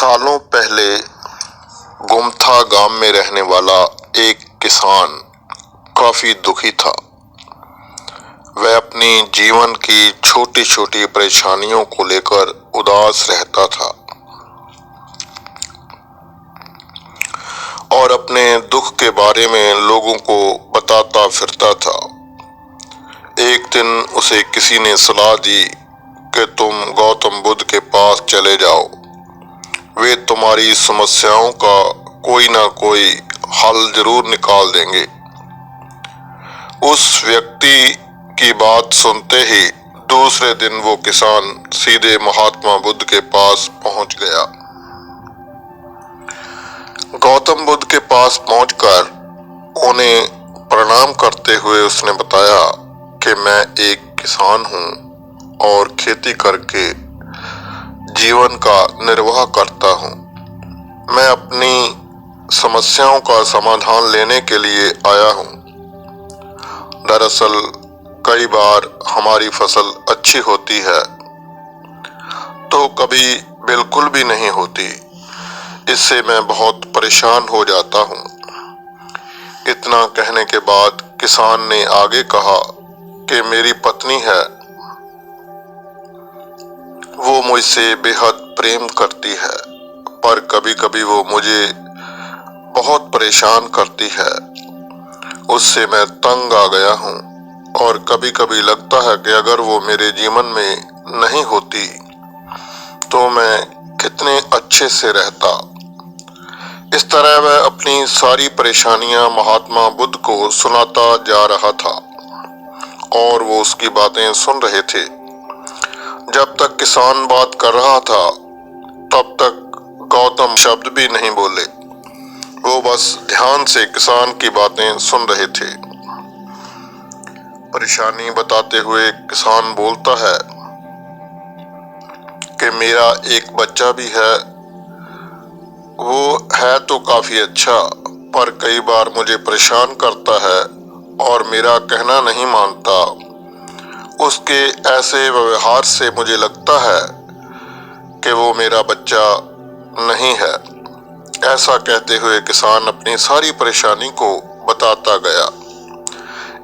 सालों पहले गुमथा गांव में रहने वाला एक किसान काफी दुखी था। वह अपनी जीवन की छोटी छोटी परेशानियों को लेकर उदास रहता था और अपने दुख के बारे में लोगों को बताता फिरता था। एक दिन उसे किसी ने सलाह दी कि तुम गौतम बुद्ध के पास चले जाओ, वे तुम्हारी समस्याओं का कोई ना कोई हल जरूर निकाल देंगे। उस व्यक्ति की बात सुनते ही दूसरे दिन वो किसान सीधे महात्मा बुद्ध के पास पहुंच गया। गौतम बुद्ध के पास पहुंचकर उन्हें प्रणाम करते हुए उसने बताया कि मैं एक किसान हूं और खेती करके जीवन का निर्वाह करता हूं। मैं अपनी समस्याओं का समाधान लेने के लिए आया हूं। दरअसल कई बार हमारी फसल अच्छी होती है तो कभी बिल्कुल भी नहीं होती। इससे मैं बहुत परेशान हो जाता हूं। इतना कहने के बाद किसान ने आगे कहा कि मेरी पत्नी है, वो मुझसे बेहद प्रेम करती है, पर कभी कभी वो मुझे बहुत परेशान करती है। उससे मैं तंग आ गया हूँ और कभी कभी लगता है कि अगर वो मेरे जीवन में नहीं होती तो मैं कितने अच्छे से रहता। इस तरह वह अपनी सारी परेशानियां महात्मा बुद्ध को सुनाता जा रहा था और वो उसकी बातें सुन रहे थे। जब तक किसान बात कर रहा था तब तक गौतम शब्द भी नहीं बोले। वो बस ध्यान से किसान की बातें सुन रहे थे। परेशानी बताते हुए किसान बोलता है कि मेरा एक बच्चा भी है, वो है तो काफी अच्छा, पर कई बार मुझे परेशान करता है और मेरा कहना नहीं मानता। उसके ऐसे व्यवहार से मुझे लगता है कि वो मेरा बच्चा नहीं है। ऐसा कहते हुए किसान अपनी सारी परेशानी को बताता गया।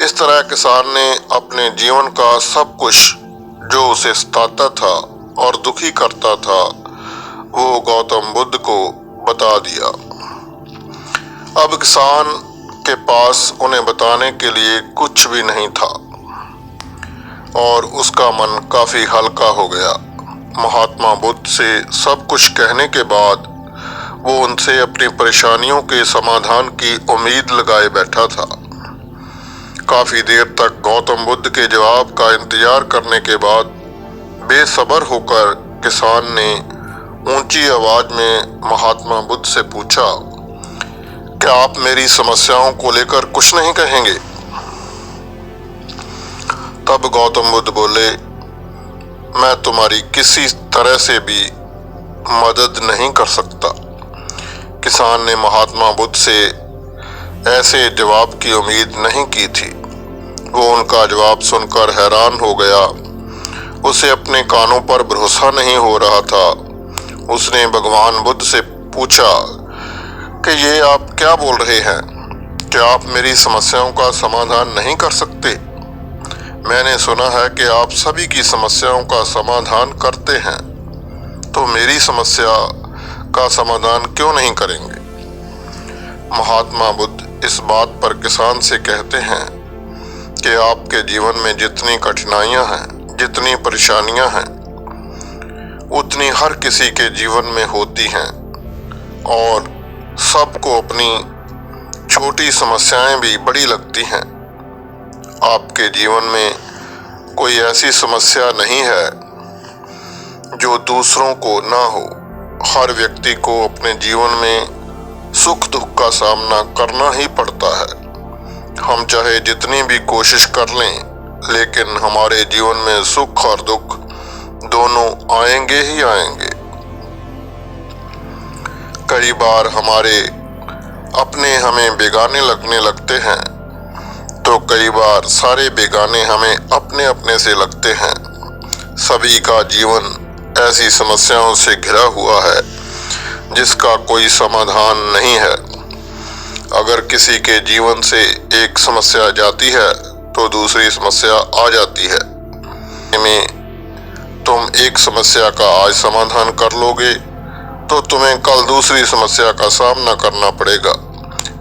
इस तरह किसान ने अपने जीवन का सब कुछ जो उसे सताता था और दुखी करता था वो गौतम बुद्ध को बता दिया। अब किसान के पास उन्हें बताने के लिए कुछ भी नहीं था और उसका मन काफी हल्का हो गया। महात्मा बुद्ध से सब कुछ कहने के बाद वो उनसे अपनी परेशानियों के समाधान की उम्मीद लगाए बैठा था। काफी देर तक गौतम बुद्ध के जवाब का इंतजार करने के बाद बेसब्र होकर किसान ने ऊंची आवाज में महात्मा बुद्ध से पूछा, क्या आप मेरी समस्याओं को लेकर कुछ नहीं कहेंगे? तब गौतम बुद्ध बोले, मैं तुम्हारी किसी तरह से भी मदद नहीं कर सकता। किसान ने महात्मा बुद्ध से ऐसे जवाब की उम्मीद नहीं की थी। वो उनका जवाब सुनकर हैरान हो गया। उसे अपने कानों पर भरोसा नहीं हो रहा था। उसने भगवान बुद्ध से पूछा कि ये आप क्या बोल रहे हैं? क्या आप मेरी समस्याओं का समाधान नहीं कर सकते? मैंने सुना है कि आप सभी की समस्याओं का समाधान करते हैं, तो मेरी समस्या का समाधान क्यों नहीं करेंगे? महात्मा बुद्ध इस बात पर किसान से कहते हैं कि आपके जीवन में जितनी कठिनाइयां हैं, जितनी परेशानियां हैं, उतनी हर किसी के जीवन में होती हैं और सबको अपनी छोटी समस्याएं भी बड़ी लगती हैं। आपके जीवन में कोई ऐसी समस्या नहीं है जो दूसरों को ना हो। हर व्यक्ति को अपने जीवन में सुख दुख का सामना करना ही पड़ता है। हम चाहे जितनी भी कोशिश कर लें, लेकिन हमारे जीवन में सुख और दुख दोनों आएंगे ही आएंगे। कई बार हमारे अपने हमें बेगाने लगने लगते हैं तो कई बार सारे बेगाने हमें अपने अपने से लगते हैं। सभी का जीवन ऐसी समस्याओं से घिरा हुआ है जिसका कोई समाधान नहीं है। अगर किसी के जीवन से एक समस्या जाती है तो दूसरी समस्या आ जाती है। में तुम एक समस्या का आज समाधान कर लोगे तो तुम्हें कल दूसरी समस्या का सामना करना पड़ेगा।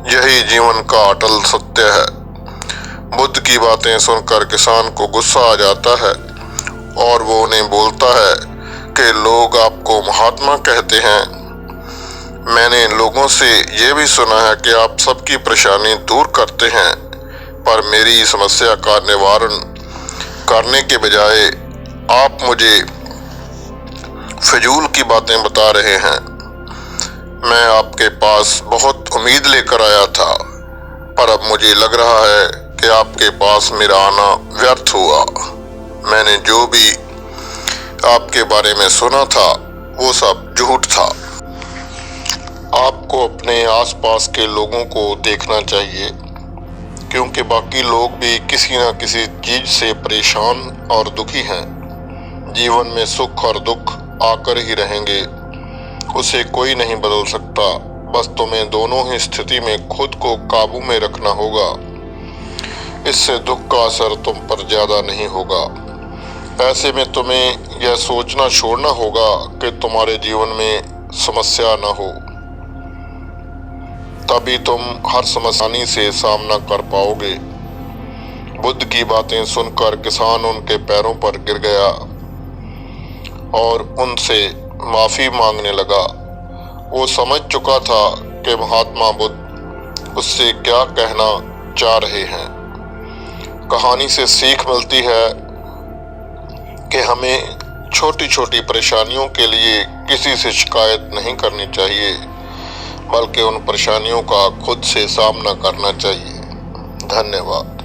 यही जीवन का अटल सत्य है। बुद्ध की बातें सुनकर किसान को गुस्सा आ जाता है और वो उन्हें बोलता है कि लोग आपको महात्मा कहते हैं। मैंने लोगों से ये भी सुना है कि आप सबकी परेशानी दूर करते हैं, पर मेरी समस्या का निवारण करने के बजाय आप मुझे फिजूल की बातें बता रहे हैं। मैं आपके पास बहुत उम्मीद लेकर आया था, पर अब मुझे लग रहा है कि आपके पास मेरा आना व्यर्थ हुआ। मैंने जो भी आपके बारे में सुना था वो सब झूठ था। आपको अपने आसपास के लोगों को देखना चाहिए, क्योंकि बाकी लोग भी किसी न किसी चीज से परेशान और दुखी हैं। जीवन में सुख और दुख आकर ही रहेंगे, उसे कोई नहीं बदल सकता। बस तुम्हें दोनों ही स्थिति में खुद को काबू में रखना होगा। इससे दुख का असर तुम पर ज्यादा नहीं होगा। ऐसे में तुम्हें यह सोचना छोड़ना होगा कि तुम्हारे जीवन में समस्या न हो, तभी तुम हर समस्या से सामना कर पाओगे। बुद्ध की बातें सुनकर किसान उनके पैरों पर गिर गया और उनसे माफी मांगने लगा। वो समझ चुका था कि महात्मा बुद्ध उससे क्या कहना चाह रहे हैं। कहानी से सीख मिलती है कि हमें छोटी छोटी परेशानियों के लिए किसी से शिकायत नहीं करनी चाहिए, बल्कि उन परेशानियों का खुद से सामना करना चाहिए। धन्यवाद।